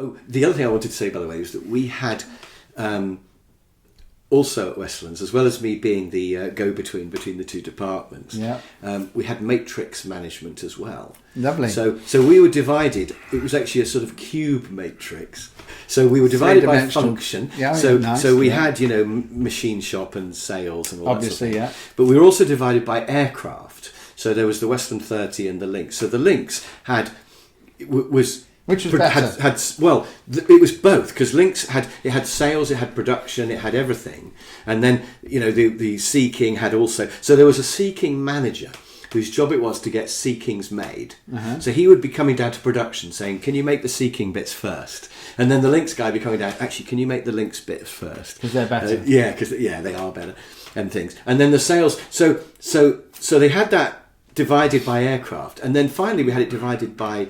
Oh, the other thing I wanted to say, by the way, is that we had also at Westlands, as well as me being the go-between between the two departments, we had matrix management as well. Lovely. So we were divided. It was actually a sort of cube matrix. So we were divided by function. Yeah, nice, so we had, machine shop and sales and all obviously, that sort of thing. But we were also divided by aircraft. So there was the Westland 30 and the Lynx. So the Lynx had was. Which was better? It was both, because Lynx had sales, it had production, it had everything, and then the Sea King had also. So there was a Sea King manager whose job it was to get Sea Kings made. Uh-huh. So he would be coming down to production, saying, "Can you make the Sea King bits first?" And then the Lynx guy would be coming down. Actually, can you make the Lynx bits first? Because they're better. Because they are better and things. And then the sales. So they had that divided by aircraft, and then finally we had it divided by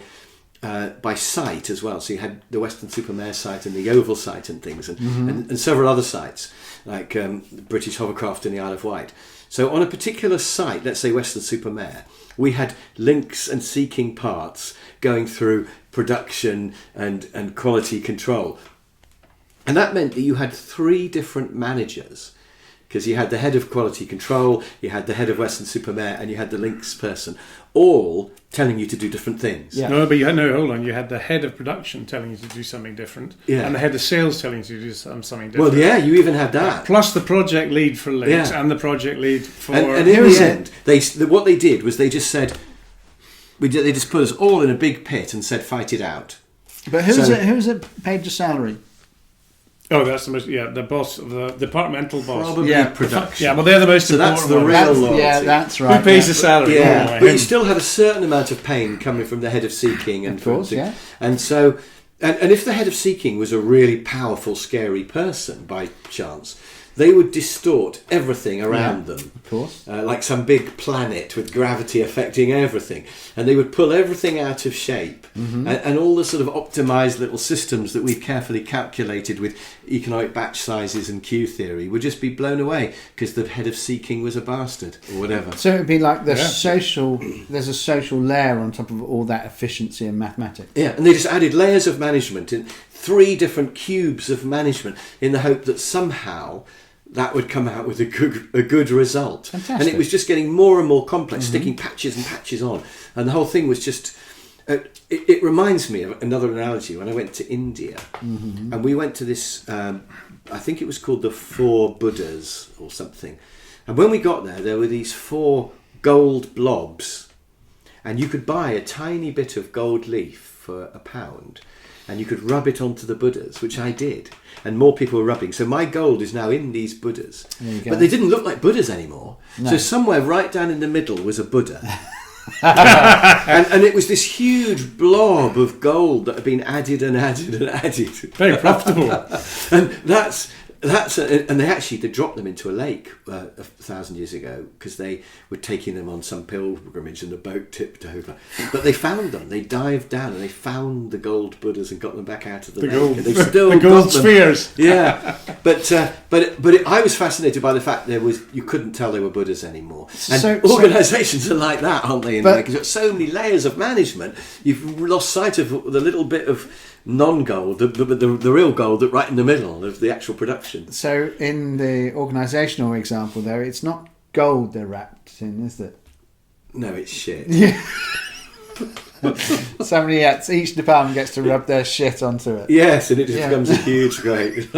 site as well. So you had the Weston-super-Mare site and the Yeovil site and things, and several other sites like British Hovercraft in the Isle of Wight. So on a particular site, let's say Weston-super-Mare, we had Lynx and Sea King parts going through production and quality control, and that meant that you had 3 different managers. Because you had the head of quality control, you had the head of Weston-super-Mare, and you had the Lynx person, all telling you to do different things. Yeah. No, but hold on. You had the head of production telling you to do something different, and the head of sales telling you to do something different. Well, yeah, you even had that. Plus the project lead for Lynx and the project lead for... And in the end, what they did was they just said... They just put us all in a big pit and said, fight it out. But who's it paid the salary? Oh, that's the most. Yeah, the boss, the departmental boss. Probably production. Yeah, well, they're the most important. So that's the real loyalty. Yeah, that's right. Who pays the salary? Yeah, but you still had a certain amount of pain coming from the head of Sea King, and of course, and so, and if the head of Sea King was a really powerful, scary person by chance, they would distort everything around them. Of course. Like some big planet with gravity affecting everything. And they would pull everything out of shape. Mm-hmm. And all the sort of optimized little systems that we've carefully calculated with economic batch sizes and queue theory would just be blown away because the head of Sea King was a bastard or whatever. So it would be like there's a social layer on top of all that efficiency and mathematics. Yeah, and they just added layers of management in 3 different cubes of management in the hope that somehow that would come out with a good result. Fantastic. And it was just getting more and more complex, sticking patches and patches on. And the whole thing was just... It reminds me of another analogy when I went to India. Mm-hmm. And we went to this... I think it was called the 4 Buddhas or something. And when we got there were these 4 gold blobs. And you could buy a tiny bit of gold leaf for £1. And you could rub it onto the Buddhas, which I did. And more people were rubbing. So my gold is now in these Buddhas. But they didn't look like Buddhas anymore. No. So somewhere right down in the middle was a Buddha. and it was this huge blob of gold that had been added and added and added. Very profitable. And and they dropped them into a lake 1,000 years ago because they were taking them on some pilgrimage and the boat tipped over. But they found them. They dived down and they found the gold Buddhas and got them back out of the lake. Gold, and they still the gold spheres. Yeah, but I was fascinated by the fact you couldn't tell they were Buddhas anymore. And organisations are like that, aren't they? Because you've got so many layers of management, you've lost sight of the little bit of non-gold, the real gold right in the middle of the actual production. So in the organisational example there, it's not gold they're wrapped in, is it? No, it's shit. Yeah. Each department gets to rub their shit onto it. Yes, and it just becomes a huge great...